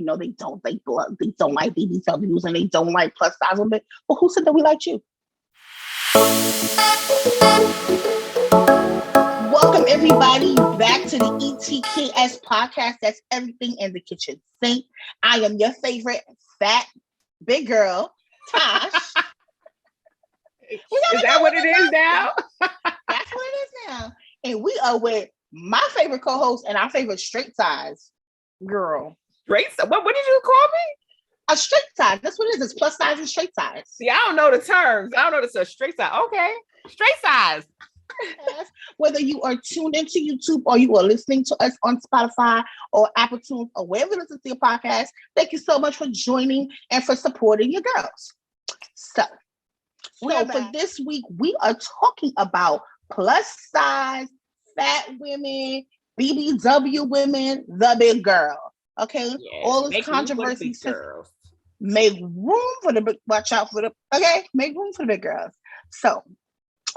No, they don't. They don't like BBWs and they don't like plus size women. But who said that we liked you? Welcome everybody back to the ETKS podcast. That's everything in the kitchen sink. I am your favorite fat big girl, Tosh. Is that what it is now? That's what it is now. And we are with my favorite co-host and our favorite straight size girl. Straight size? What did you call me? A straight size. That's what it is. It's plus size and straight size. See, I don't know the terms. I don't know this is a straight size. Okay. Straight size. Whether you are tuned into YouTube or you are listening to us on Spotify or Apple Tunes or wherever you listen to your podcast, thank you so much for joining and for supporting your girls. So for this week, we are talking about plus size, fat women, BBW women, the big girl. Okay, all this controversy. Make room for the big. Watch out for the. Okay, make room for the big girls. So,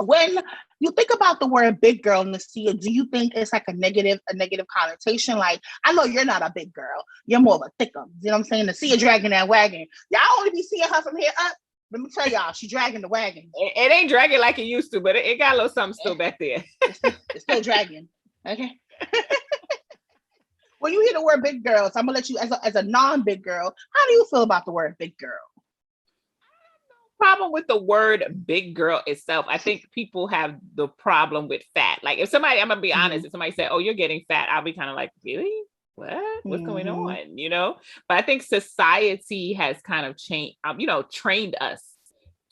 when you think about the word "big girl," Nasia, do you think it's like a negative connotation? Like, I know you're not a big girl. You're more of a thicker. You know what I'm saying? Nasia dragging that wagon. Y'all only be seeing her from here up. Let me tell y'all, she's dragging the wagon. It ain't dragging like it used to, but it got a little something still back there. It's still dragging. Okay. When you hear the word big girls, I'm gonna let you as a non-big girl, how do you feel about the word big girl? Problem with the word big girl itself. I think people have the problem with fat. Like if somebody, I'm gonna be honest, if somebody said, "Oh, you're getting fat," I'll be kind of like, "Really? What's going on?" You know. But I think society has kind of changed, trained us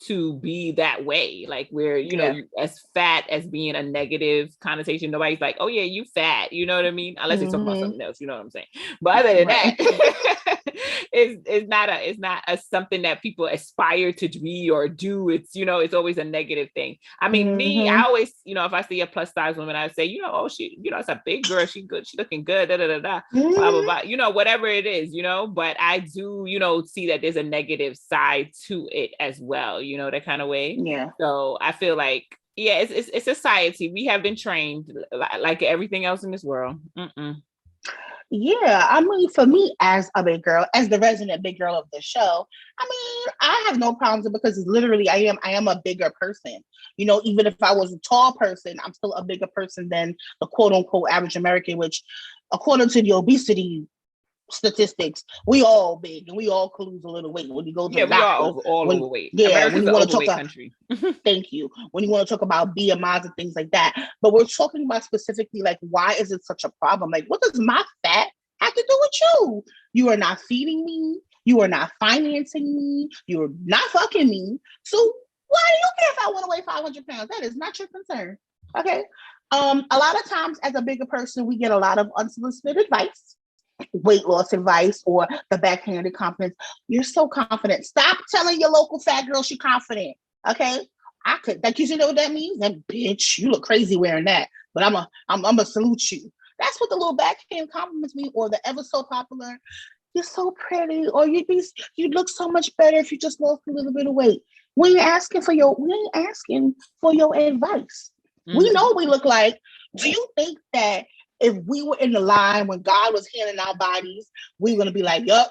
to be that way. Like where, you as fat as being a negative connotation. Nobody's like, "Oh yeah, you fat." You know what I mean? Unless they talk about something else. You know what I'm saying? But other than that, it's not something that people aspire to be or do. It's, it's always a negative thing. I mean, me, I always, if I see a plus size woman, I say, "Oh, she, it's a big girl. She good. She looking good. Da da da da. Blah blah blah. Whatever it is. But I do, see that there's a negative side to it as well. That kind of way. Yeah. So I feel like, it's society. We have been trained like everything else in this world. Yeah, I mean, for me as a big girl, as the resident big girl of the show, I mean, I have no problems with it because literally I am a bigger person. Even if I was a tall person, I'm still a bigger person than the quote unquote average American, which according to the obesity statistics, we all big and we all could lose a little weight when you go to the doctor. We all overweight. Yeah, America's when you want to talk country. Thank you. When you want to talk about BMIs and things like that, but we're talking about specifically like why is it such a problem? Like, what does my fat have to do with you? You are not feeding me. You are not financing me. You are not fucking me. So why do you care if I want to weigh 500 pounds? That is not your concern. Okay. A lot of times as a bigger person, we get a lot of unsolicited advice. Weight loss advice or the backhanded confidence. You're so confident. Stop telling your local fat girl she's confident. Okay. I could like you know what that means? That bitch, you look crazy wearing that. But I'm gonna salute you. That's what the little backhand compliments mean, or the ever so popular, you're so pretty, or you'd look so much better if you just lost a little bit of weight. We ain't asking for your advice. We know we look like. Do you think that if we were in the line when God was healing our bodies, we were going to be like, yup,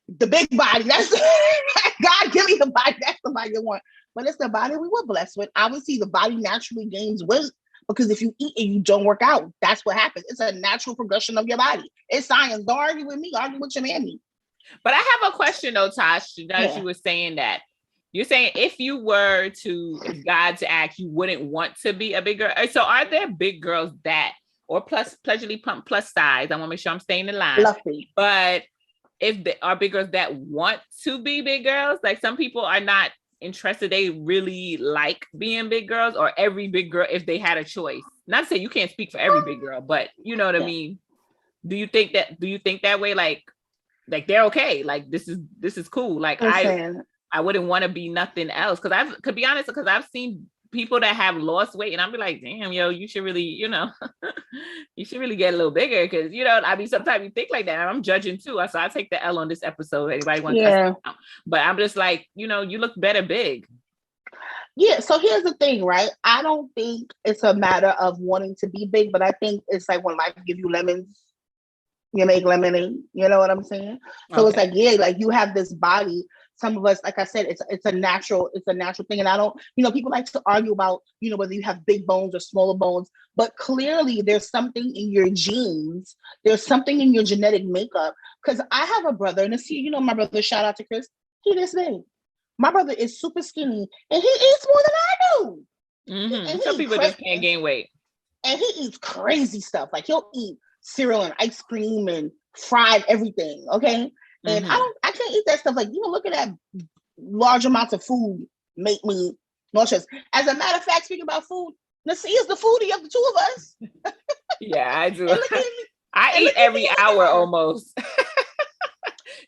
the big body, that's God, give me the body, that's the body you want. But it's the body we were blessed with. Obviously, the body naturally gains weight because if you eat and you don't work out, that's what happens. It's a natural progression of your body. It's science. Don't argue with me, argue with your mammy. But I have a question though, Tosh, that you were saying that. You're saying if God to ask, you wouldn't want to be a big girl. So are there big girls or pleasurably pumped plus size? I want to make sure I'm staying in line. Fluffy. But if there are big girls that want to be big girls, like some people are not interested. They really like being big girls, or every big girl, if they had a choice. Not to say you can't speak for every big girl, but you know what I mean? Do you think that way? Like they're okay. Like this is cool. Like I wouldn't want to be nothing else. Cause I've seen people that have lost weight and I'll be like, damn, yo, you should really, you should really get a little bigger. Cause sometimes you think like that. I'm judging too. So I take the L on this episode. Anybody want to cuss me out? But I'm just like, you look better big. Yeah. So here's the thing, right? I don't think it's a matter of wanting to be big, but I think it's like when life gives you lemons, You make lemonade. You know what I'm saying? So it's like, yeah, like you have this body. Some of us, like I said, it's a natural thing. And I don't, people like to argue about, whether you have big bones or smaller bones, but clearly there's something in your genes, there's something in your genetic makeup. Because I have a brother, and my brother, shout out to Chris, he this big. My brother is super skinny, and he eats more than I do. And some people just can't gain weight. And he eats crazy stuff. Like he'll eat cereal and ice cream and fried everything. Okay. And I can't eat that stuff. Like, looking at large amounts of food make me nauseous. As a matter of fact, speaking about food, Nasia is the foodie of the two of us. Yeah, I do. I eat every hour almost.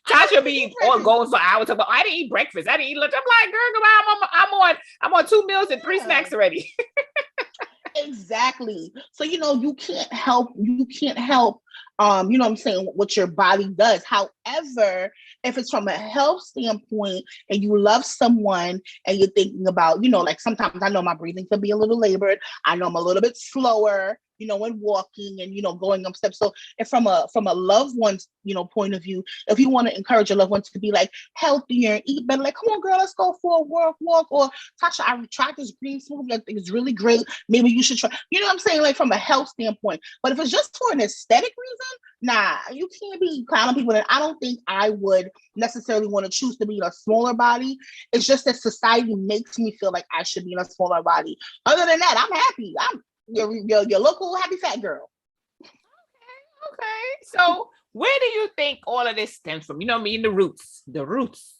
Tasha be going for hours. About I didn't eat breakfast. I didn't eat lunch. I'm like, girl, I'm on 2 meals and 3 snacks already. Exactly. So you can't help what I'm saying, what your body does. However, if it's from a health standpoint and you love someone and you're thinking about, like sometimes I know my breathing can be a little labored. I know I'm a little bit slower, when walking and going up steps. So if from a loved one's, point of view, if you want to encourage your loved ones to be like healthier and eat better, like, come on, girl, let's go for a walk. Or Tasha, I tried this green smoothie. I think it's really great. Maybe you should try. You know what I'm saying? Like from a health standpoint. But if it's just for an aesthetic reason, nah, you can't be clowning people. And I don't think I would necessarily want to choose to be in a smaller body. It's just that society makes me feel like I should be in a smaller body. Other than that, I'm happy. I'm your local happy fat girl. Okay. So where do you think all of this stems from? The roots.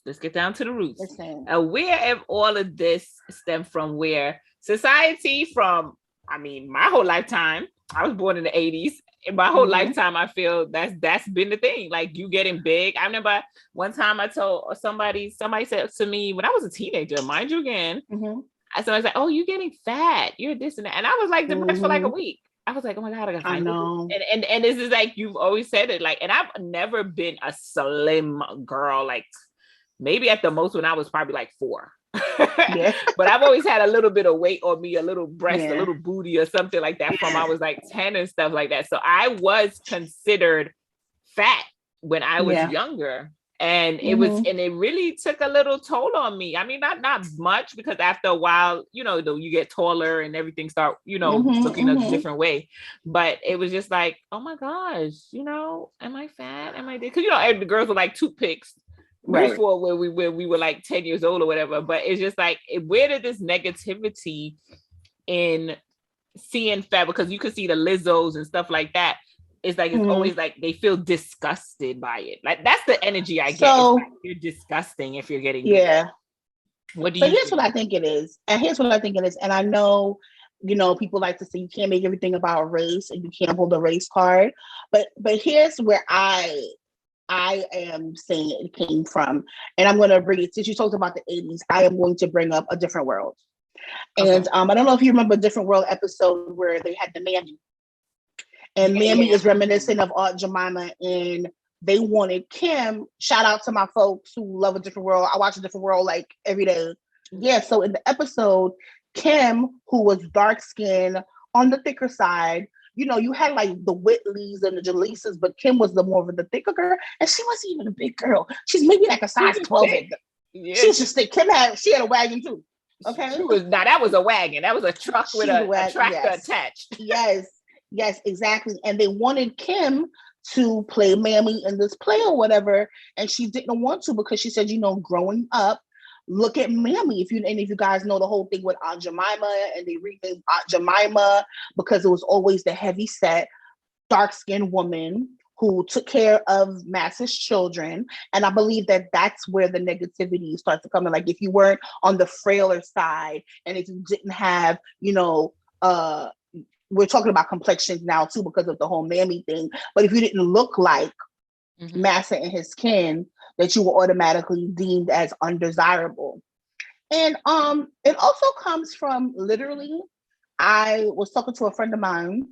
Let's get down to the roots. Where have all of this stem from? Where society my whole lifetime, I was born in the 80s. In my whole lifetime, I feel that's been the thing. Like you getting big. I remember one time I told somebody said to me when I was a teenager, mind you again, so I was like, oh, you're getting fat. You're this and that. And I was like depressed for like a week. I was like, oh my God, I got fat. I know. And this is like, you've always said it. Like, and I've never been a slim girl. Like maybe at the most when I was probably like 4. Yeah. But I've always had a little bit of weight on me, a little breast, a little booty or something like that from I was like 10 and stuff like that. So I was considered fat when I was younger. And it was, and it really took a little toll on me. I mean, not much, because after a while, you get taller and everything start, looking a different way. But it was just like, oh my gosh, am I fat? Am I this? Because the girls were like toothpicks. Right. Before when we were like 10 years old or whatever. But it's just like, where did this negativity in seeing fat? Because you could see the lizzos and stuff like that. It's like, it's always like they feel disgusted by it. Like that's the energy I get. So, like you're disgusting if you're getting big. What do you here's what I think it is. And here's what I think it is. And I know, people like to say you can't make everything about race and you can't hold a race card. But here's where I am saying it came from. And I'm going to bring it, since you talked about the 80s, I am going to bring up A Different World. And I don't know if you remember a Different World episode where they had the Mammy. And Mammy is reminiscent of Aunt Jemima, and they wanted Kim. Shout out to my folks who love A Different World. I watch A Different World like every day. Yeah, so in the episode, Kim, who was dark skinned on the thicker side, you had like the Whitleys and the Jaleesas, but Kim was the more of the thicker girl, and she wasn't even a big girl. She's maybe like a size 12. Yeah. She was just thick. She had a wagon too. Okay, that was a wagon. That was a truck with a tractor attached. Yes, exactly. And they wanted Kim to play Mammy in this play or whatever, and she didn't want to because she said, growing up, look at Mammy. If you guys know the whole thing with Aunt Jemima, and they renamed Aunt Jemima because it was always the heavy set, dark-skinned woman who took care of Mass's children. And I believe that that's where the negativity starts to come in. Like if you weren't on the frailer side, and if you didn't have, we're talking about complexions now too because of the whole Mammy thing. But if you didn't look like Massa and his kin, that you were automatically deemed as undesirable. And it also comes from literally, I was talking to a friend of mine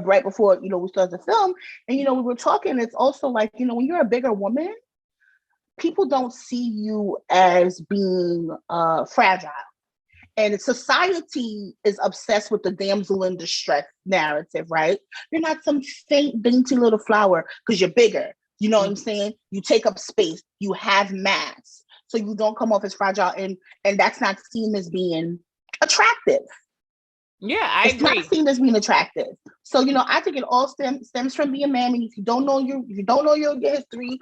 right before, we started the film, and, we were talking, it's also like, when you're a bigger woman, people don't see you as being fragile. And society is obsessed with the damsel in distress narrative, right? You're not some faint, dainty little flower because you're bigger. You know what I'm saying? You take up space. You have mass, so you don't come off as fragile, and that's not seen as being attractive. Yeah, I agree. It's not seen as being attractive. So, you know, I think it all stems from being mammy. If you don't know your history,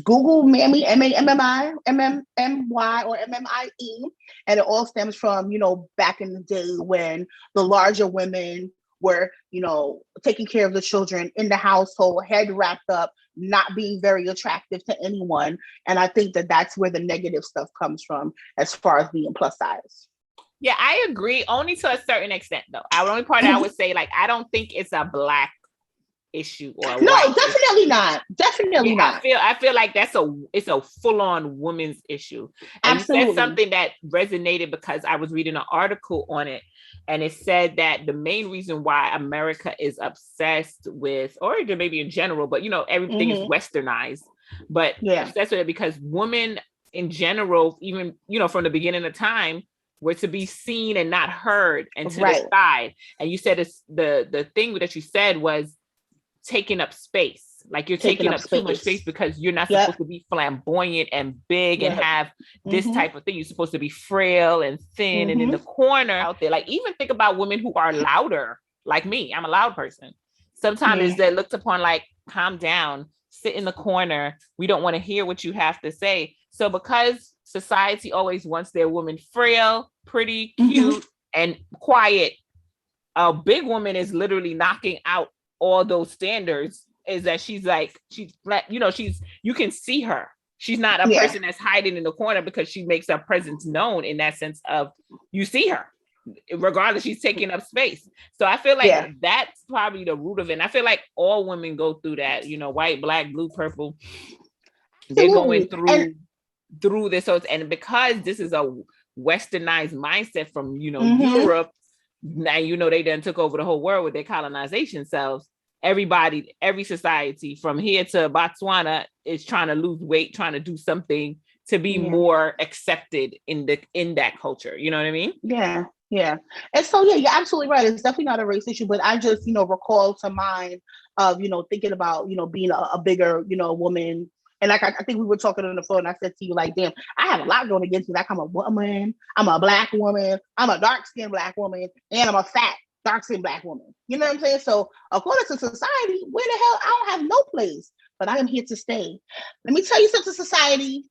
Google mammy, MAMMI, MMMY, or MMIE, and it all stems from, you know, back in the day when the larger women were, you know, taking care of the children in the household, head wrapped up, not being very attractive to anyone. And I think that that's where the negative stuff comes from as far as being plus size. Yeah, I agree, only to a certain extent, though. Our only part I would say, like, I don't think it's a Black issue or a white definitely issue. Not. Definitely not. I feel like it's a full-on women's issue. And Absolutely. You said something that resonated because I was reading an article on it, and it said that the main reason why America is obsessed with, or maybe in general, but you know, everything is westernized, but obsessed with it because women in general, even, you know, from the beginning of time, were to be seen and not heard and to the side. And you said it's the thing that you said was taking up space. Like you're taking up too much space because you're not supposed to be flamboyant and big and have this type of thing. You're supposed to be frail and thin and in the corner out there. Like even think about women who are louder, like me. I'm a loud person. Sometimes they're looked upon like, calm down, sit in the corner. We don't want to hear what you have to say. So because society always wants their woman frail, pretty, cute, and quiet, a big woman is literally knocking out all those standards. Is that she's you know, you can see her. She's not a person that's hiding in the corner because she makes her presence known in that sense of you see her. Regardless, she's taking up space. So I feel like that's probably the root of it. And I feel like all women go through that, you know, white, Black, blue, purple. They're going through this. So, and because this is a westernized mindset from, you know, Europe, now, you know, they then took over the whole world with their colonization selves. Every society from here to Botswana is trying to lose weight, trying to do something to be more accepted in that culture. You know what I mean? Yeah. Yeah. And so, you're absolutely right. It's definitely not a race issue, but I just, you know, recall to mind of, you know, thinking about, you know, being a bigger, you know, woman. And like, I think we were talking on the phone and I said to you, like, damn, I have a lot going against me. Like, I'm a woman, I'm a Black woman, I'm a dark-skinned Black woman, and I'm a fat, dark-skinned Black woman. You know what I'm saying? So according to society, where the hell, I don't have no place, but I am here to stay. Let me tell you something, society.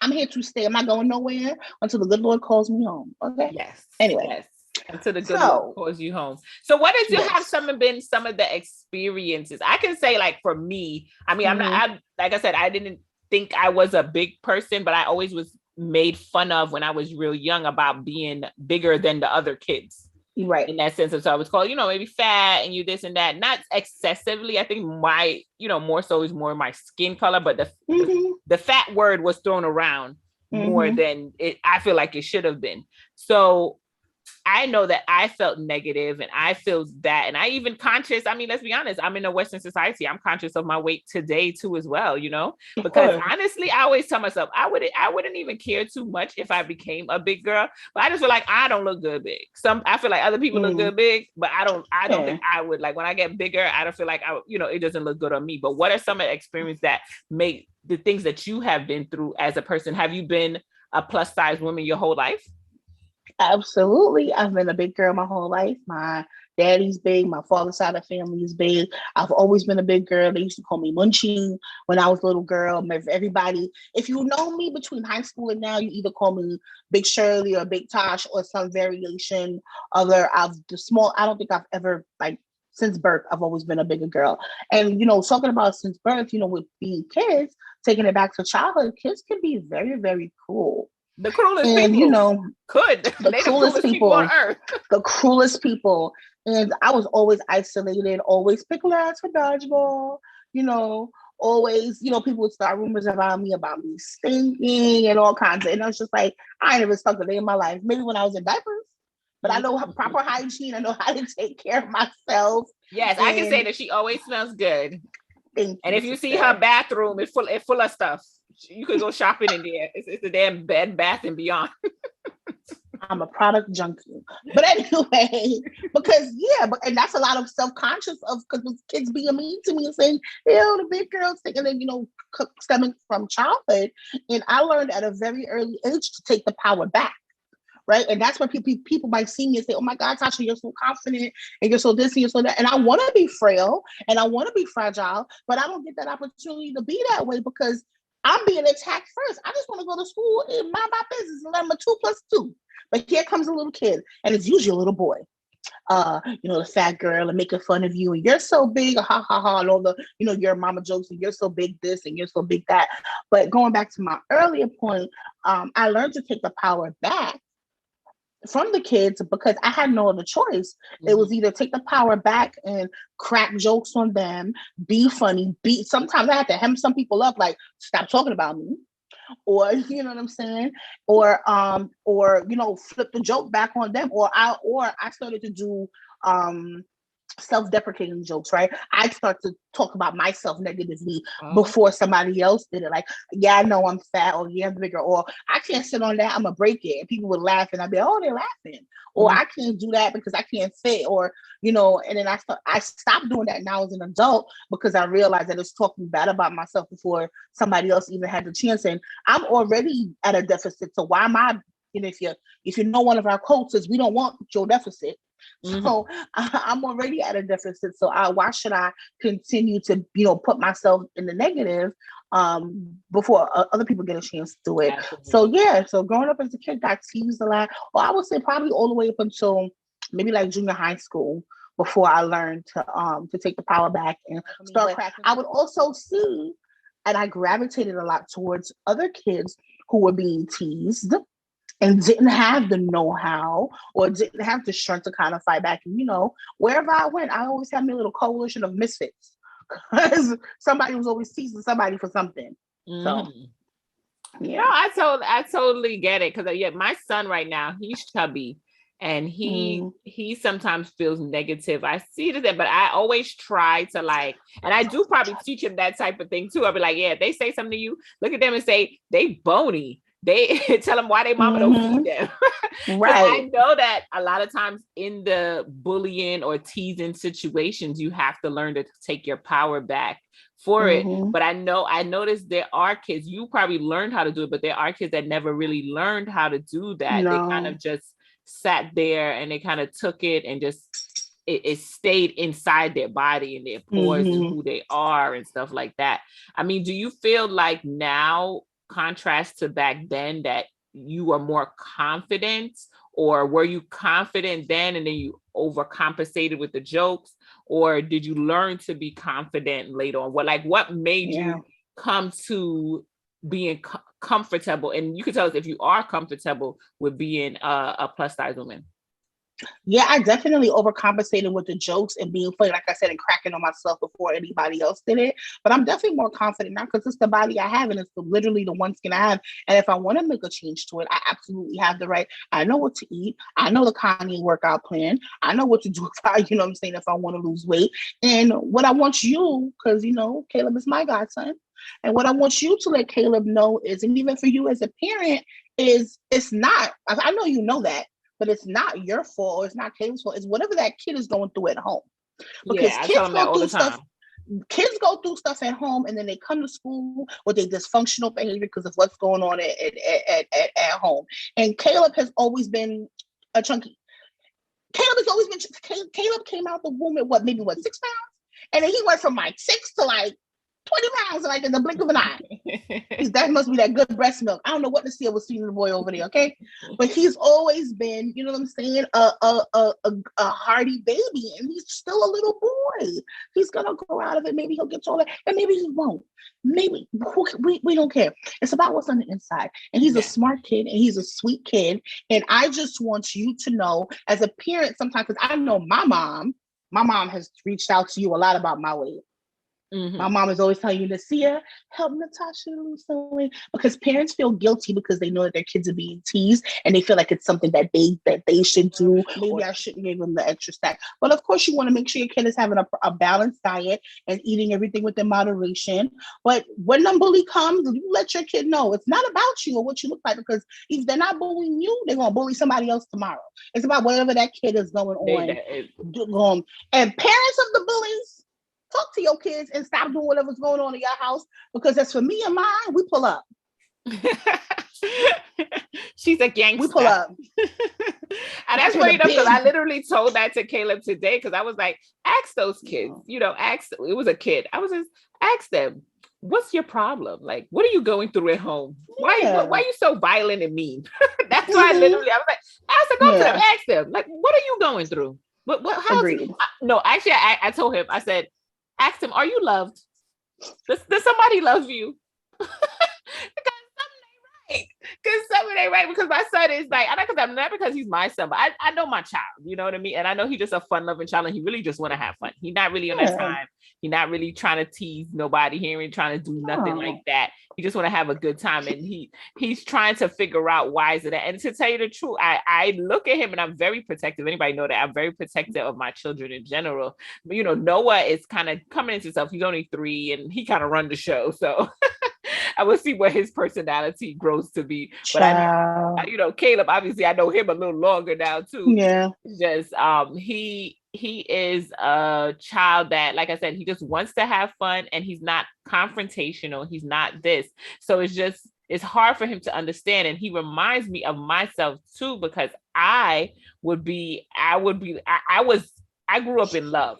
I'm here to stay. I'm not going nowhere until the good Lord calls me home. Okay. Yes. Anyway. Yes. Until the good Lord calls you home. So what did you have been some of the experiences? I can say, like, for me, I mean, like I said, I didn't think I was a big person, but I always was made fun of when I was real young about being bigger than the other kids. Right. In that sense. So I was called, you know, maybe fat and you this and that, not excessively. I think my, you know, more so is more my skin color, but the fat word was thrown around more than I feel like it should have been. So I know that I felt negative and I feel that, and I even conscious, I mean, let's be honest, I'm in a Western society. I'm conscious of my weight today too, as well, you know, because honestly, I always tell myself, I wouldn't even care too much if I became a big girl, but I just feel like I don't look good big. I feel like other people look good big, but I don't think I would. Like when I get bigger, I don't feel like you know, it doesn't look good on me. But what are some of the experiences that make the things that you have been through as a person? Have you been a plus size woman your whole life? Absolutely. I've been a big girl my whole life. My daddy's big. My father's side of the family is big. I've always been a big girl. They used to call me Munchie when I was a little girl. Everybody, if you know me between high school and now, you either call me Big Shirley or Big Tosh or some variation other of the small. I don't think I've ever, like, since birth, I've always been a bigger girl. And, you know, talking about since birth, you know, with being kids, taking it back to childhood, kids can be very, very cruel. The cruelest people, you know, the cruelest people on earth. The cruelest people. And I was always isolated, always pick last for dodgeball, you know, always, you know, people would start rumors about me stinking and all kinds of, and I was just like, I never stuck a day in my life. Maybe when I was in diapers, but I know proper hygiene. I know how to take care of myself. Yes, I can say that she always smells good. And if you see her bathroom, it's full of stuff. You could go shopping in there. It's a damn Bed Bath and Beyond. I'm a product junkie. But anyway, and that's a lot of self-conscious of because kids being mean to me and saying, ew, the big girls thing, and then, stemming from childhood. And I learned at a very early age to take the power back. Right. And that's where people might see me and say, oh my God, Tasha, you're so confident and you're so this and you're so that. And I want to be frail and I want to be fragile, but I don't get that opportunity to be that way because I'm being attacked first. I just want to go to school and mind my business and learn my 2+2. But here comes a little kid, and it's usually a little boy. The fat girl and making fun of you, and you're so big, ha ha ha, and all the, your mama jokes, and you're so big this and you're so big that. But going back to my earlier point, I learned to take the power back from the kids because I had no other choice. Mm-hmm. It was either take the power back and crack jokes on them, be funny, sometimes I had to hem some people up, like, stop talking about me. Or you know what I'm saying, or flip the joke back on them, or I started to do self-deprecating jokes, right? I start to talk about myself negatively before somebody else did it. Like, yeah, I know I'm fat, or yeah, I'm bigger, or I can't sit on that, I'm gonna break it. And people would laugh, and I'd be, oh, they're laughing. Or I can't do that because I can't fit, or and then I stopped doing that now as an adult because I realized that it's talking bad about myself before somebody else even had the chance. And I'm already at a deficit. So why am I, if you know one of our quotes is we don't want your deficit. So I'm already at a deficit. So why should I continue to, put myself in the negative before other people get a chance to do it? Absolutely. So growing up as a kid, got teased a lot. Well, I would say probably all the way up until maybe like junior high school before I learned to take the power back and start cracking. I would also see, and I gravitated a lot towards other kids who were being teased and didn't have the know-how or didn't have the strength to kind of fight back. And, wherever I went, I always had my little coalition of misfits because somebody was always teasing somebody for something. So, yeah. No, I totally get it. Because my son right now, he's chubby and he sometimes feels negative. I see that, but I always try to and I do probably teach him that type of thing too. I'll be like, yeah, if they say something to you, look at them and say, they bony. They tell them why they mama don't feed them. Right. I know that a lot of times in the bullying or teasing situations, you have to learn to take your power back for it. But I noticed there are kids, you probably learned how to do it, but there are kids that never really learned how to do that. No. They kind of just sat there and they kind of took it and just it stayed inside their body and their pores and who they are and stuff like that. I mean, do you feel like now, contrast to back then, that you are more confident, or were you confident then and then you overcompensated with the jokes, or did you learn to be confident later on? What made you come to being comfortable? And you can tell us if you are comfortable with being a plus size woman. Yeah, I definitely overcompensated with the jokes and being funny, like I said, and cracking on myself before anybody else did it. But I'm definitely more confident now because it's the body I have and it's literally the one skin I have. And if I want to make a change to it, I absolutely have the right. I know what to eat. I know the Kanye workout plan. I know what to do if I want to lose weight. And what I want you, because, Caleb is my godson. And what I want you to let Caleb know is, and even for you as a parent, is it's not, I know you know that, but it's not your fault or it's not Caleb's fault. It's whatever that kid is going through at home. Because kids go through stuff. Kids go through stuff at home and then they come to school with their dysfunctional behavior because of what's going on at home. And Caleb has always been a chunky. Caleb came out the womb at 6 pounds? And then he went from 6 to 20 pounds in the blink of an eye. That must be that good breast milk. I don't know what Nasia was feeding the boy over there, okay? But he's always been, a hardy baby, and he's still a little boy. He's gonna grow out of it. Maybe he'll get taller, and maybe he won't. Maybe we don't care. It's about what's on the inside. And he's a smart kid, and he's a sweet kid. And I just want you to know, as a parent, sometimes, because I know my mom has reached out to you a lot about my weight. My mom is always telling you, Nasia, help Natasha lose some weight, because parents feel guilty because they know that their kids are being teased and they feel like it's something that they should do. Maybe I shouldn't give them the extra snack. But of course, you want to make sure your kid is having a balanced diet and eating everything within moderation. But when the bully comes, you let your kid know it's not about you or what you look like, because if they're not bullying you, they're gonna bully somebody else tomorrow. It's about whatever that kid is going on. And parents of the bullies, talk to your kids and stop doing whatever's going on in your house, because as for me and mine, we pull up. She's a gangster. We pull up. And that's funny enough, because I literally told that to Caleb today, because I was like, ask those kids, it was a kid. I was just, ask them, what's your problem? Like, what are you going through at home? Why are you so violent and mean? That's why I was like, ask them, go to them, ask them, like, what are you going through? I told him, I said, ask him, are you loved? Does somebody love you? Because something ain't right. Because my son is like, not because he's my son, but I know my child, you know what I mean? And I know he's just a fun-loving child, and he really just want to have fun. He's not really on that time. He's not really trying to tease nobody. He ain't trying to do nothing like that. He just want to have a good time, and he's trying to figure out why is it that. And to tell you the truth, I look at him and I'm very protective. Anybody know that I'm very protective of my children in general. But Noah is kind of coming into himself. He's only 3 and he kind of run the show. So I will see what his personality grows to be. But Caleb, obviously I know him a little longer now too. Yeah. Just he is a child that, like I said, he just wants to have fun, and he's not confrontational. He's not this. So it's hard for him to understand. And he reminds me of myself too, because I grew up in love.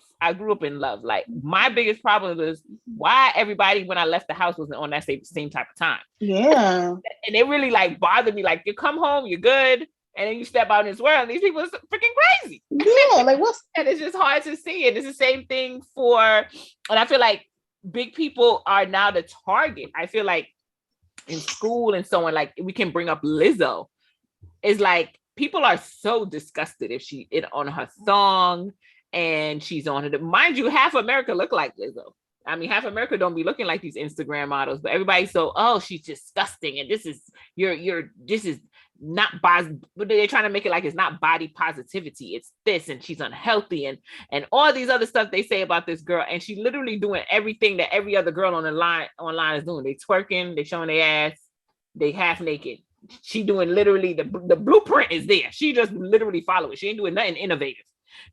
Like, my biggest problem was why everybody, when I left the house, wasn't on that same type of time. Yeah. And it really like bothered me. Like, you come home, you're good, and then you step out in this world, and these people are freaking crazy. Yeah, like what's and it's just hard to see it. It's the same thing and I feel like big people are now the target. I feel like in school and so on, like we can bring up Lizzo. It's like people are so disgusted if she on her song and she's on it. Mind you, half America look like Lizzo. I mean, half America don't be looking like these Instagram models, but everybody's so, she's disgusting. And this is this is not body, but they're trying to make it like it's not body positivity. It's this, and she's unhealthy and all these other stuff they say about this girl. And she's literally doing everything that every other girl online is doing. They twerking, they showing their ass, they half naked. She doing literally the blueprint is there. She just literally follow it. She ain't doing nothing innovative.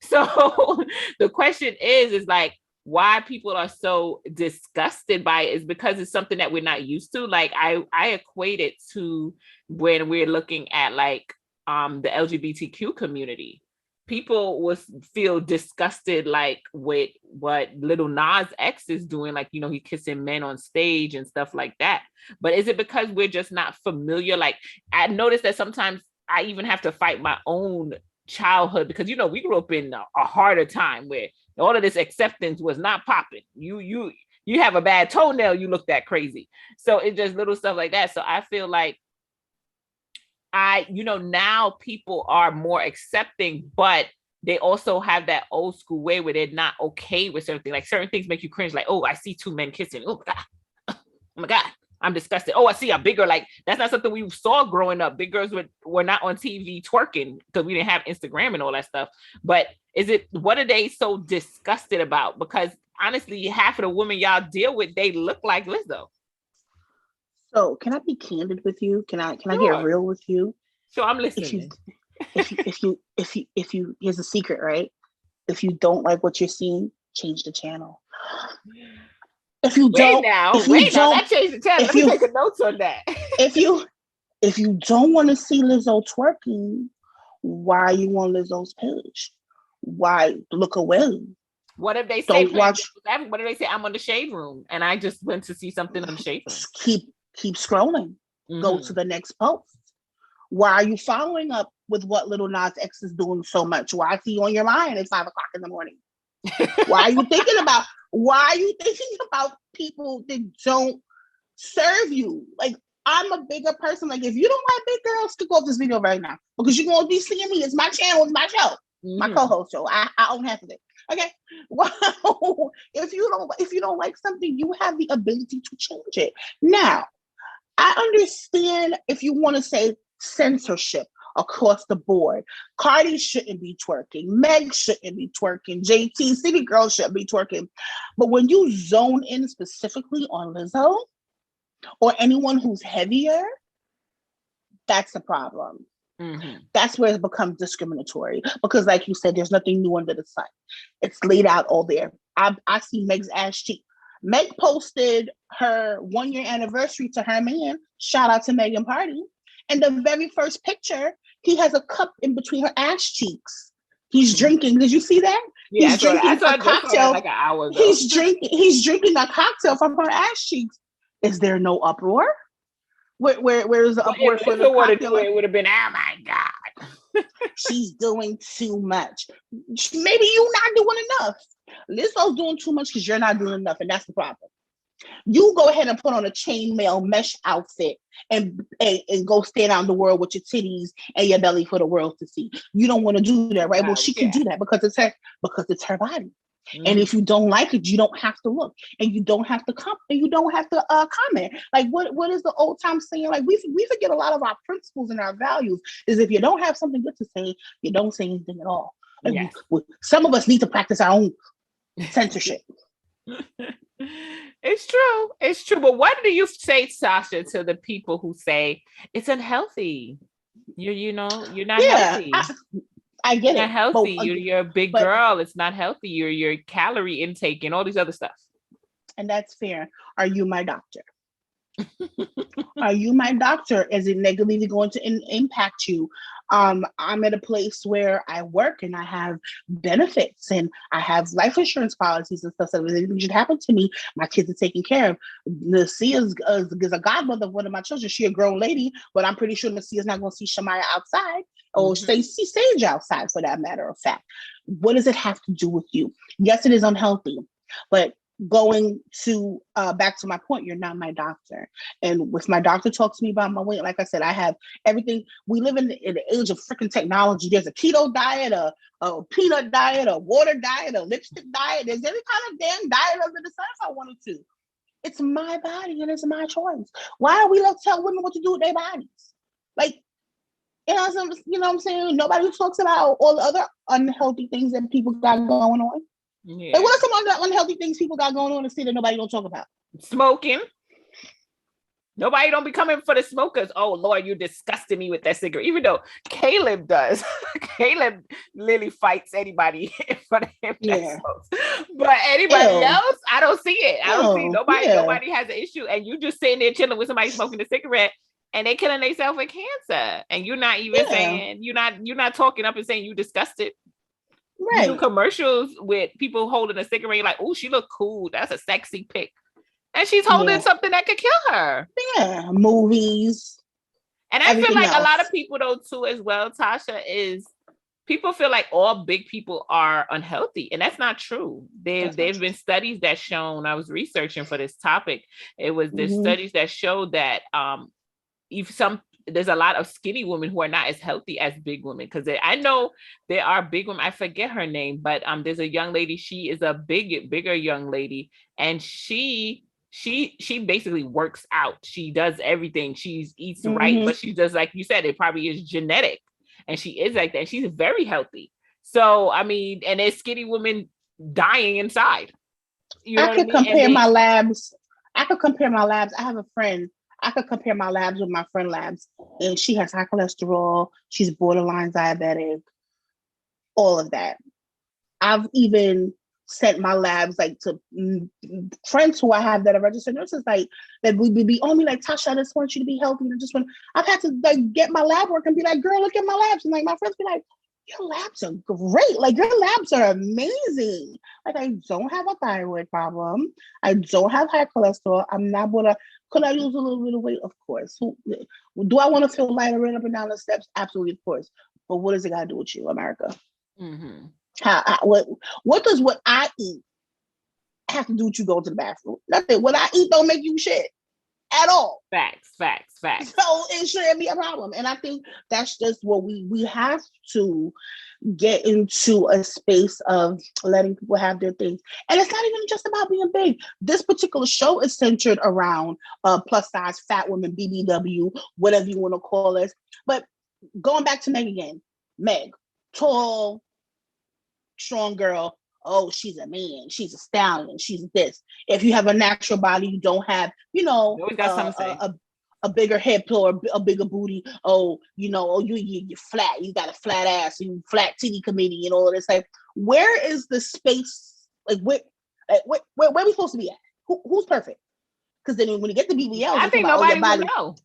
So the question is like, why people are so disgusted by it is because it's something that we're not used to. Like I equate it to when we're looking at like the LGBTQ community. People will feel disgusted like with what little Nas X is doing, like, you know, he kissing men on stage and stuff like that. But is it because we're just not familiar? Like I noticed that sometimes I even have to fight my own childhood because, you know, we grew up in a harder time where all of this acceptance was not popping. You have a bad toenail, you look that crazy. So it's just little stuff like that. So I feel like now people are more accepting, but they also have that old school way where they're not okay with certain things. Like certain things make you cringe. Like, oh, I see 2 men kissing. Oh my God. Oh my God. I'm disgusted. Oh, I see a bigger, like, that's not something we saw growing up. Big girls were not on TV twerking because we didn't have Instagram and all that stuff. But what are they so disgusted about? Because honestly, half of the women y'all deal with, they look like Lizzo. So can I be candid with you? Can I Sure. get real with you? Sure, I'm listening. If you here's a secret, right? If you don't like what you're seeing, change the channel. If you don't, that changed the channel. Let me take a notes on that. if you don't want to see Lizzo twerking, why are you on Lizzo's page? Why look away? What if they say what if they say I'm on the Shade Room and I just went to see something on the Shade Room? Keep scrolling. Mm-hmm. Go to the next post. Why are you following up with what little Nas X is doing so much? Why is he on your mind at 5:00 in the morning? Why are you thinking about people that don't serve you? Like, I'm a bigger person. Like, if you don't like big girls, click off this video right now because you're gonna be seeing me. It's my channel, it's my show, my co-host show. I own half of it. Okay. Well, if you don't like something, you have the ability to change it. Now, I understand if you want to say censorship across the board. Cardi shouldn't be twerking. Meg shouldn't be twerking. JT, City Girl shouldn't be twerking. But when you zone in specifically on Lizzo or anyone who's heavier, that's the problem. Mm-hmm. That's where it becomes discriminatory because, like you said, there's nothing new under the sun. It's laid out all there. I see Meg's ass cheek. Meg posted her 1 year anniversary to her man. Shout out to Megan Party. And the very first picture, he has a cup in between her ass cheeks. He's drinking. Did you see that? Yeah, he's drinking a cocktail. Like an hour ago. He's drinking a cocktail from her ass cheeks. Is there no uproar? Where is the uproar for the cocktail? It would have been, oh my God. She's doing too much. Maybe you're not doing enough. Lizzo's doing too much because you're not doing enough, and that's the problem. You go ahead and put on a chainmail mesh outfit and go stand out in the world with your titties and your belly for the world to see. You don't want to do that, right? Well, she can do that because it's her body. Mm-hmm. And if you don't like it, you don't have to look, and you don't have to comment. Like what is the old time saying? Like we forget a lot of our principles and our values. Is if you don't have something good to say, you don't say anything at all. Like yes. Some of us need to practice our own censorship. It's true. But what do you say, Tasha, to the people who say it's unhealthy? You're not healthy. I get you're it. Not healthy. But, you're a big girl. It's not healthy. Your calorie intake and all these other stuff. And that's fair. Are you my doctor? Are you my doctor? Is it negatively going to impact you? I'm at a place where I work and I have benefits and I have life insurance policies and stuff. So if anything should happen to me, my kids are taken care of. Nasia is a godmother of one of my children. She a grown lady, but I'm pretty sure Nasia is not going to see Shamaya outside or see Sage outside, for that matter of fact. What does it have to do with you? Yes, it is unhealthy, but going to back to my point, you're not my doctor. And if my doctor talks to me about my weight, like I said, I have everything. We live in the age of freaking technology. There's a keto diet, a peanut diet, a water diet, a lipstick diet. There's any kind of damn diet under the sun if I wanted to. It's my body and it's my choice. Why do we tell women what to do with their bodies? Like, you know what I'm saying? Nobody talks about all the other unhealthy things that people got going on. Yeah. Like, what are some other unhealthy things people got going on in the city that nobody don't talk about? Smoking. Nobody don't be coming for the smokers. Oh Lord, you disgusted me with that cigarette. Even though Caleb does. Caleb literally fights anybody in front of him. Yeah. But anybody else, I don't see it. I don't see nobody. Yeah. Nobody has an issue. And you just sitting there chilling with somebody smoking a cigarette and they killing themselves with cancer. And you're not even saying, you're not talking up and saying you disgusted. Right. You do commercials with people holding a cigarette. You're like, oh, she look cool. That's a sexy pic. And she's holding something that could kill her. Yeah, movies. And I feel like a lot of people, though, too, as well, Tasha, is people feel like all big people are unhealthy. And that's not true. There's been studies that shown, I was researching for this topic. It was the studies that showed that there's a lot of skinny women who are not as healthy as big women. Because I know there are big women. I forget her name, but there's a young lady. She is a bigger young lady. And she basically works out. She does everything. She eats right, but she does, like you said, it probably is genetic. And she is like that. She's very healthy. So, I mean, and there's skinny women dying inside. You know I could compare my labs. I have a friend. I could compare my labs with my friend labs. And she has high cholesterol. She's borderline diabetic. All of that. I've even sent my labs like to friends who I have that are registered nurses, like that would be on me like, Tasha, I just want you to be healthy. And I've had to like get my lab work and be like, girl, look at my labs. And like my friends be like, your labs are great. Like your labs are amazing. Like I don't have a thyroid problem. I don't have high cholesterol. I'm not gonna, could I lose a little bit of weight? Of course. Do I want to feel lighter running up and down the steps? Absolutely, of course. But what does it got to do with you, America? Mm-hmm. What does what I eat have to do with you going to the bathroom? Nothing. What I eat don't make you shit at all. Facts. So it shouldn't be a problem. And I think that's just what we have to get into a space of letting people have their things. And it's not even just about being big. This particular show is centered around plus size fat women, BBW, whatever you want to call it. But going back to Meg again, Meg, tall, strong girl. Oh, she's a man. She's a stallion. She's this. If you have a natural body, you don't have, you know, a bigger hip or a bigger booty. Oh, you know, oh, you're flat. You got a flat ass. You flat titty committee and all of this. Like, where is the space? Like, where are we supposed to be at? Who's perfect? Because then when you get to BBL, I think nobody will know.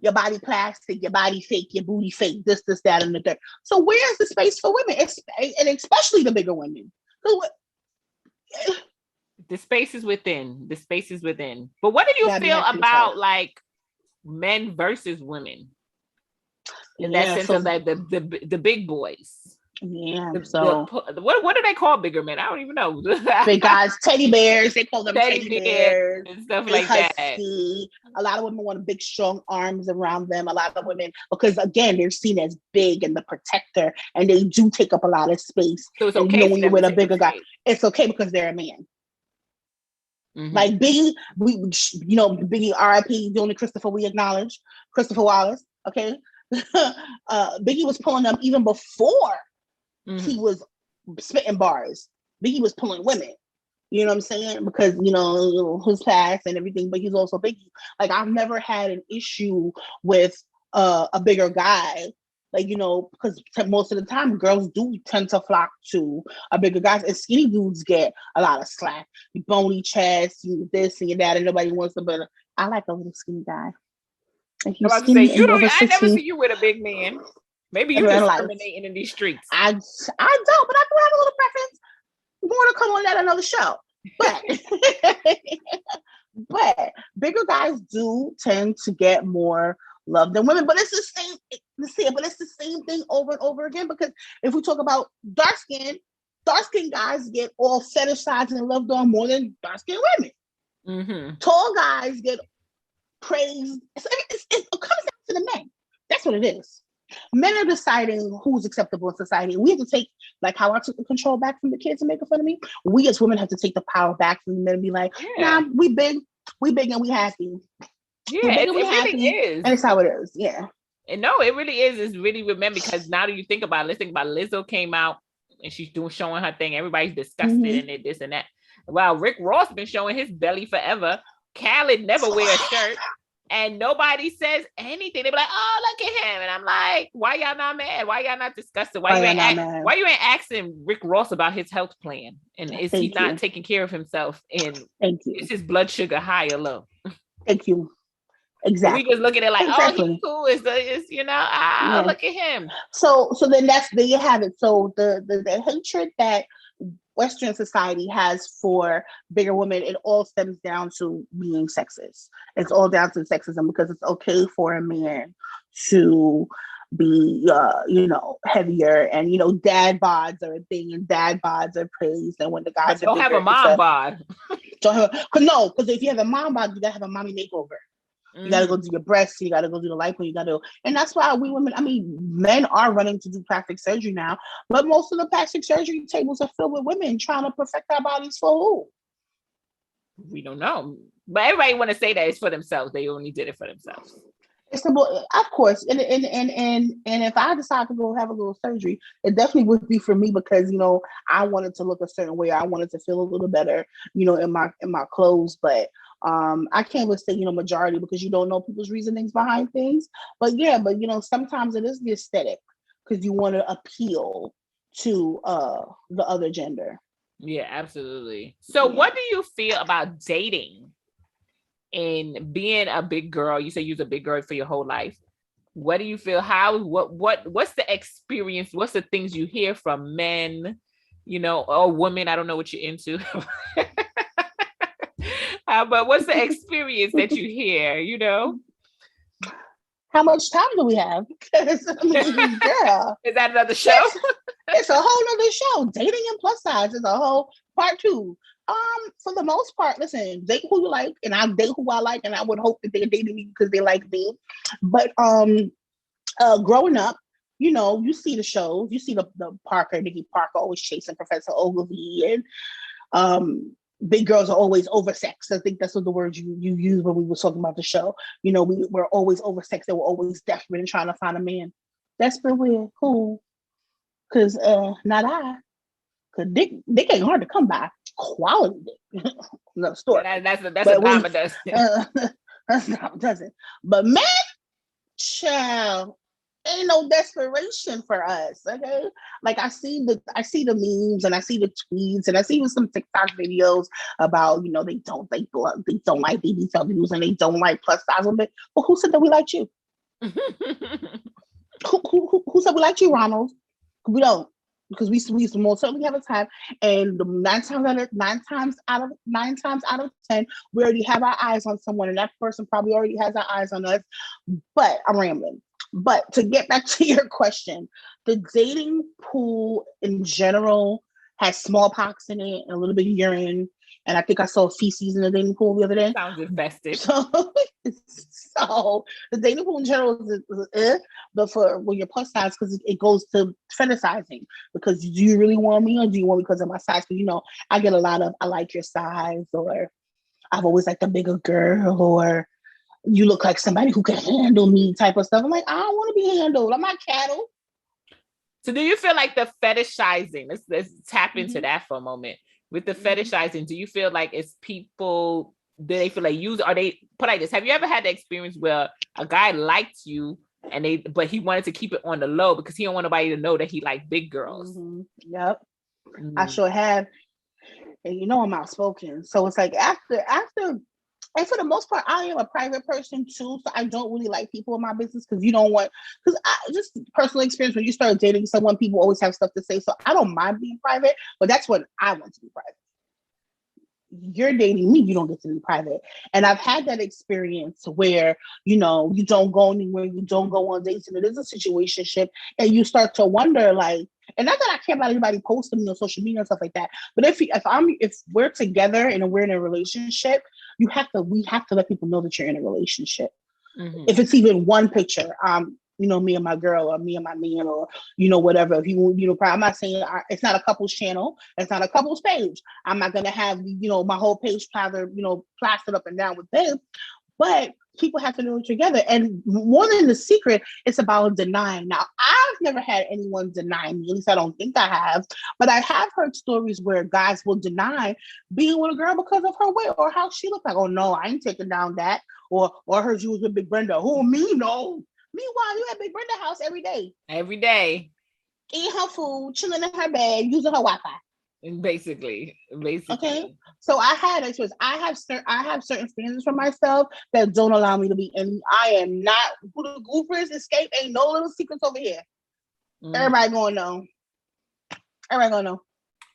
Your body plastic, your body fake, your booty fake, this, that, and the third. So where's the space for women, and especially the bigger women? The space is within. The space is within. But what do you feel about like men versus women? In that sense of like the big boys. Yeah. What do they call bigger men? I don't even know. Big guys, teddy bears. They call them teddy bears and stuff like that. A lot of women want big, strong arms around them. A lot of women, because again, they're seen as big and the protector, and they do take up a lot of space. So it's okay when you're with a bigger guy, it's okay because they're a man. Mm-hmm. Like Biggie, Biggie, R.I.P. The only Christopher we acknowledge, Christopher Wallace. Okay, Biggie was pulling them even before. Mm-hmm. He was spitting bars. Biggie was pulling women. You know what I'm saying? Because, his past and everything, but he's also Biggie. Like, I've never had an issue with a bigger guy. Like, because most of the time, girls do tend to flock to a bigger guy. And skinny dudes get a lot of slack. Bony chest, you this and that, and nobody wants to, but I like a little skinny guy. If you're skinny, I never see you with a big man. Maybe you're discriminating in these streets. I don't, but I do have a little preference. More to come on that another show. But bigger guys do tend to get more love than women. But it's the same thing over and over again. Because if we talk about dark skin guys get all fetishized and loved on more than dark skin women. Mm-hmm. Tall guys get praised. It comes down to the men. That's what it is. Men are deciding who's acceptable in society. We have to take, like how I took the control back from the kids and making fun of me. We as women have to take the power back from the men and be like, nah, we big and we happy. Yeah, it really is. And it's how it is. Yeah. And no, it really is. It's really with men because now that you think about it, let's think about Lizzo came out and she's showing her thing. Everybody's disgusted and they this and that. Wow, Rick Ross been showing his belly forever. Khaled never wear a shirt. And nobody says anything. They be like, "Oh, look at him," and I'm like, "Why y'all not mad? Why y'all not disgusted? Why you ain't asking Rick Ross about his health plan? And is he not taking care of himself? And is his blood sugar high or low?" Thank you. Exactly. We just look at it like, "Oh, he's cool." Look at him. So then there you have it. So the hatred that Western society has for bigger women, it all stems down to being sexist. It's all down to sexism because it's okay for a man to be, heavier, and dad bods are a thing, and dad bods are praised. And when the guys don't have a mom bod, because if you have a mom bod, you gotta have a mommy makeover. You got to go do your breasts. You got to go do the lipo. You got to, and that's why we women. I mean, men are running to do plastic surgery now, but most of the plastic surgery tables are filled with women trying to perfect our bodies for who? We don't know, but everybody want to say that it's for themselves. They only did it for themselves. It's simple, of course, and if I decide to go have a little surgery, it definitely would be for me because I wanted to look a certain way. I wanted to feel a little better, in my clothes, but. I can't really say, majority because you don't know people's reasonings behind things. But sometimes it is the aesthetic because you want to appeal to the other gender. Yeah, absolutely. So what do you feel about dating and being a big girl? You say you're a big girl for your whole life. What do you feel? What's the experience? What's the things you hear from men, or women? I don't know what you're into. But what's the experience that you hear, How much time do we have? Because, girl. Is that another show? It's a whole nother show. Dating and plus size is a whole part 2. For the most part, listen, date who you like, and I'll date who I like, and I would hope that they're dating me because they like me. But growing up, you know, you see the shows, you see the Nikki Parker always chasing Professor Ogilvy, and big girls are always oversexed. I think that's what the word you used when we were talking about the show. You know, we're always oversexed. They were always desperate and trying to find a man. Desperate with who? Because not I. Because dick ain't hard to come by. Quality dick. Another story. That's a dime a dozen. That's not a dozen. But men, child, ain't no desperation for us. Okay, like I see the memes and I see the tweets and I see some TikTok videos about, you know, they don't like BBWs and they don't like plus size women. Well, who said that we liked you? who said we liked you, Ronald? We don't, because we most certainly have a time, and nine times out of 10, we already have our eyes on someone, and that person probably already has our eyes on us. But I'm rambling. But to get back to your question, the dating pool in general has smallpox in it and a little bit of urine. And I think I saw feces in the dating pool the other day. Sounds infested. So the dating pool in general is but for when you're plus size, because it goes to fantasizing. Because do you really want me, or do you want me because of my size? Because, you know, I get a lot of I like your size, or I've always liked a bigger girl, or you look like somebody who can handle me type of stuff. I'm like, I don't want to be handled. I'm not cattle. So do you feel like the fetishizing, let's tap into that for a moment. With the fetishizing, do you feel like it's people, do they feel like you, are they, put like this, have you ever had the experience where a guy liked you but he wanted to keep it on the low because he don't want nobody to know that he liked big girls? Yep. I sure have. And you know I'm outspoken. So it's like after and for the most part, I am a private person too, so I don't really like people in my business, because you don't want, because I just personal experience, when you start dating someone, people always have stuff to say. So I don't mind being private, but that's when I want to be private. You're dating me, you don't get to be private. And I've had that experience where, you know, you don't go anywhere, you don't go on dates, and it is a situationship, and you start to wonder, like, and not that I care about anybody posting me on social media and stuff like that, but if we're together and we're in a relationship, we have to let people know that you're in a relationship. If it's even one picture, you know, me and my girl, or me and my man, or, you know, whatever. If you know, I'm not saying it's not a couples channel, it's not a couples page. I'm not gonna have, you know, my whole page plastered up and down with this. But people have to know it together. And more than the secret, it's about denying. Now, I've never had anyone deny me, at least I don't think I have, but I have heard stories where guys will deny being with a girl because of her weight or how she looked like. Oh no, I ain't taking down that. Or I heard you was with Big Brenda. Who, me? No. Meanwhile, you at Big Brenda's house every day. Every day. Eating her food, chilling in her bed, using her Wi-Fi. Basically. Okay. So I had experience. I have certain standards for myself that don't allow me to be in. I am not who the goofers escape. Ain't no little secrets over here. Everybody gonna know.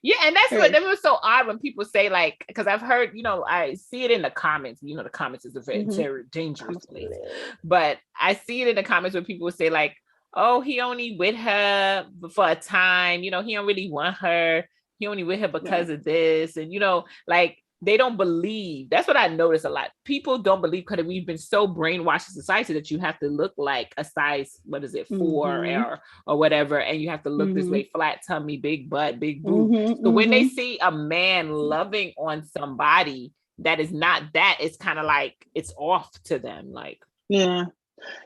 Yeah, and that's what that was so odd when people say, like, because I've heard, you know, I see it in the comments. You know, the comments is a very dangerous place. But I see it in the comments where people say, like, oh, he only with her for a time. You know, he don't really want her. He only with her because of this. And, you know, like, they don't believe. That's what I notice a lot. People don't believe because we've been so brainwashed in society that you have to look like a size, 4 or whatever, and you have to look this way, flat tummy, big butt, big boob. So when they see a man loving on somebody that is not that, it's kind of like it's off to them. Like, it's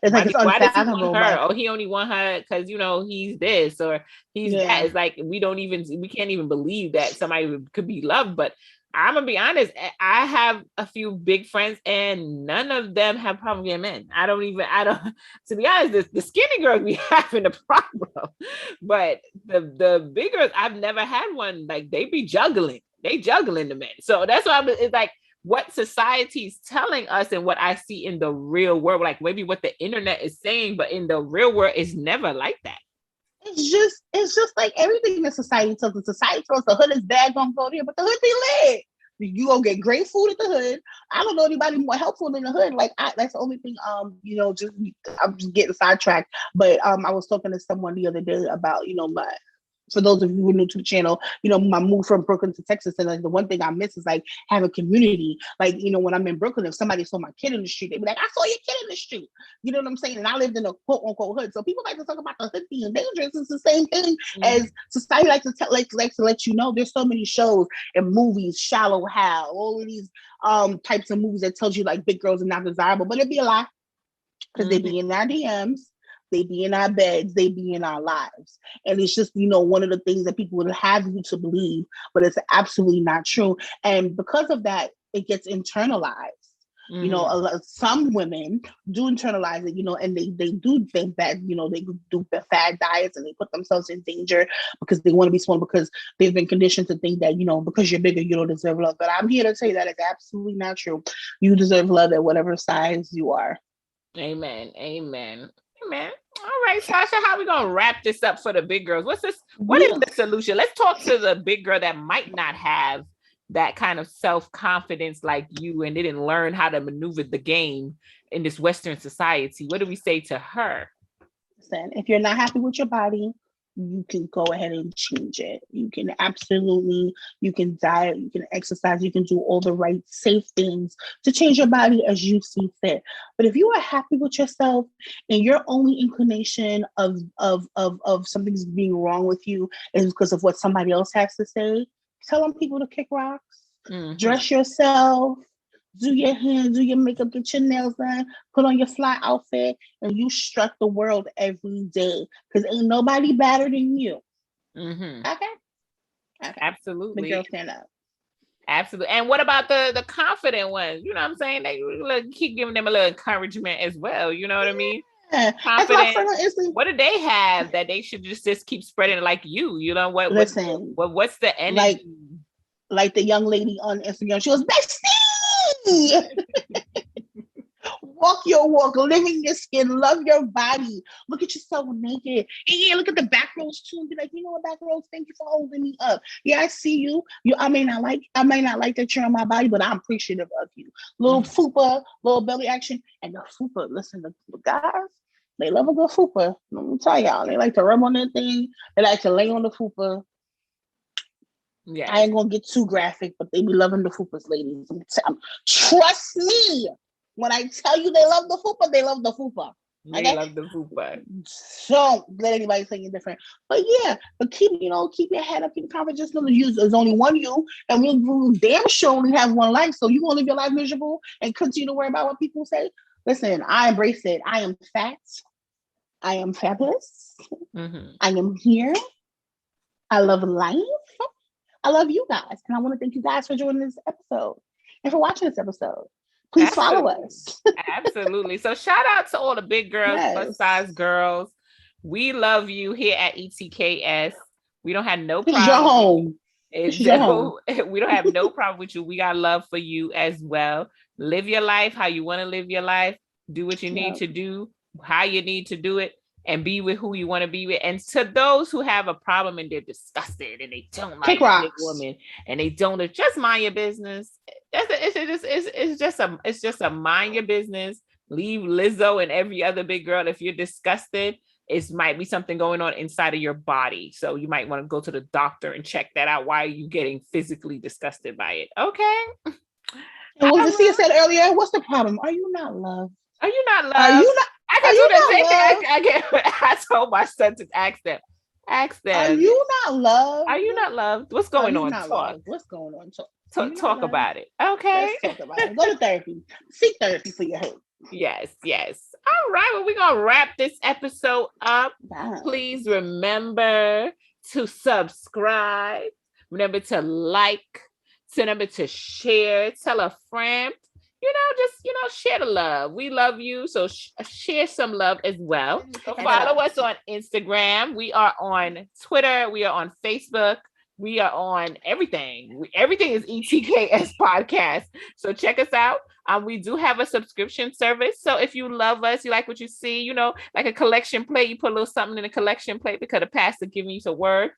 like, why does he want her? Oh, he only want her because, you know, he's this or he's that. It's like we can't even believe that somebody could be loved. But I'm gonna be honest, I have a few big friends and none of them have problem getting men. I don't, to be honest, the skinny girls be having a problem. But the big girls, I've never had one, like they be juggling. They juggling the men. So that's why it's like what society's telling us and what I see in the real world, like maybe what the internet is saying, but in the real world, it's never like that. It's just like everything that society tells us. Society tells us the hood is bad, gonna go there, but the hood be lit. You gonna get great food at the hood. I don't know anybody more helpful than the hood. Like that's the only thing. I'm just getting sidetracked. But I was talking to someone the other day about, you know, For those of you who are new to the channel, my move from Brooklyn to Texas, and like the one thing I miss is like having community. Like, when I'm in Brooklyn, if somebody saw my kid in the street, they'd be like, I saw your kid in the street. You know what I'm saying? And I lived in a quote unquote hood. So people like to talk about the hood being dangerous. It's the same thing as society likes to likes to let you know. There's so many shows and movies, Shallow Hal, all of these types of movies that tells you like big girls are not desirable, but it'd be a lie because they be in our DMs. They be in our beds, they be in our lives. And it's just, one of the things that people would have you to believe, but it's absolutely not true. And because of that, it gets internalized. Some women do internalize it, and they do think that, they do fad diets and they put themselves in danger because they want to be small, because they've been conditioned to think that, because you're bigger, you don't deserve love. But I'm here to tell you that it's absolutely not true. You deserve love at whatever size you are. Amen. All right, Tasha, how are we gonna wrap this up for the big girls? What is the solution? Let's talk to the big girl that might not have that kind of self-confidence like you, and didn't learn how to maneuver the game in this Western society. What do we say to her? Listen, if you're not happy with your body, you can go ahead and change it. You can diet, you can exercise, you can do all the right, safe things to change your body as you see fit. But if you are happy with yourself and your only inclination of something's being wrong with you is because of what somebody else has to say, tell them people to kick rocks, dress yourself, do your hair, do your makeup, get your nails done, put on your fly outfit, and you strut the world every day. Because ain't nobody better than you. Okay? Absolutely. The girl stand up. Absolutely. And what about the confident ones? You know what I'm saying? They keep giving them a little encouragement as well. You know what I mean? Confident. What do they have that they should just keep spreading like you? You know what? Listen. What's the energy? Like the young lady on Instagram, she was bestie. Walk your walk, live in your skin, love your body. Look at yourself naked. And yeah, look at the back rows too, and be like, you know what, back rows, thank you for holding me up. Yeah, I see you. I may not like that you're on my body, but I'm appreciative of you. Little fupa, little belly action, and the fupa. Listen, the guys, they love a good fupa. Let me tell y'all, they like to rub on that thing. They like to lay on the fupa. Yeah, I ain't gonna get too graphic, but they be loving the fupas, ladies. Trust me when I tell you they love the fupa, they love the fupa. They love the fupa. Don't let anybody say anything different. But yeah, but keep your head up, keep confident. Just know there's only one you, and we'll damn sure only have one life. So you gonna live your life miserable and continue to worry about what people say? Listen, I embrace it. I am fat. I am fabulous. I am here. I love life. I love you guys, and I want to thank you guys for joining this episode and for watching this episode. Please follow us. Absolutely. So shout out to all the big girls, plus size girls. We love you here at ETKS. We don't have no problem. It's your home. It's your home. We don't have no problem with you. We got love for you as well. Live your life how you want to live your life. Do what you need to do, how you need to do it. And be with who you want to be with. And to those who have a problem and they're disgusted and they don't like a big woman and they don't, just mind your business. It's just a mind your business. Leave Lizzo and every other big girl. If you're disgusted, it might be something going on inside of your body. So you might want to go to the doctor and check that out. Why are you getting physically disgusted by it? Okay. And what Nasia said earlier, what's the problem? Are you not loved? Are you not loved? Are you not? I can do the same thing. I told my son to ask them. Are you not loved? Are you not loved? What's going on? What's going on? Talk about it. Okay. Let's talk about it. Go to therapy. Seek therapy for your head. Yes. All right. Well, we're going to wrap this episode up. Wow. Please remember to subscribe. Remember to like. Remember to share. Tell a friend. Share the love. We love you. So share some love as well. So follow us on Instagram. We are on Twitter. We are on Facebook. We are on everything. Everything is ETKS Podcast. So check us out. We do have a subscription service. So if you love us, you like what you see, like a collection plate, you put a little something in a collection plate because the pastor giving you some word.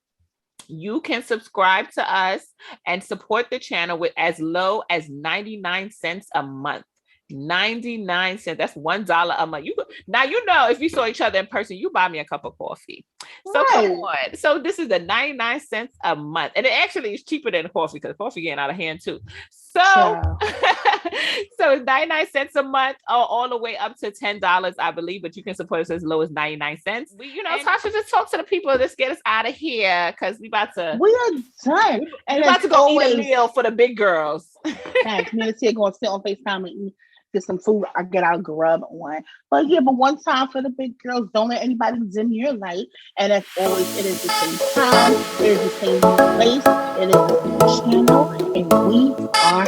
You can subscribe to us and support the channel with as low as 99 cents a month. 99 cents. That's $1 a month. Now if we saw each other in person, you buy me a cup of coffee. So come on. So this is the 99 cents a month. And it actually is cheaper than coffee because coffee getting out of hand too. So so it's 99 cents a month all the way up to $10, I believe, but you can support us as low as 99 cents. Tasha, just talk to the people. Let's get us out of here because we are done. And we're about to go eat a meal for the big girls. Thanks. Me and Nasia going to sit on FaceTime and get some food. I get our grub on. But one time for the big girls. Don't let anybody dim your light. And as always, it is the same time. It is the same place. It is the same channel. And we are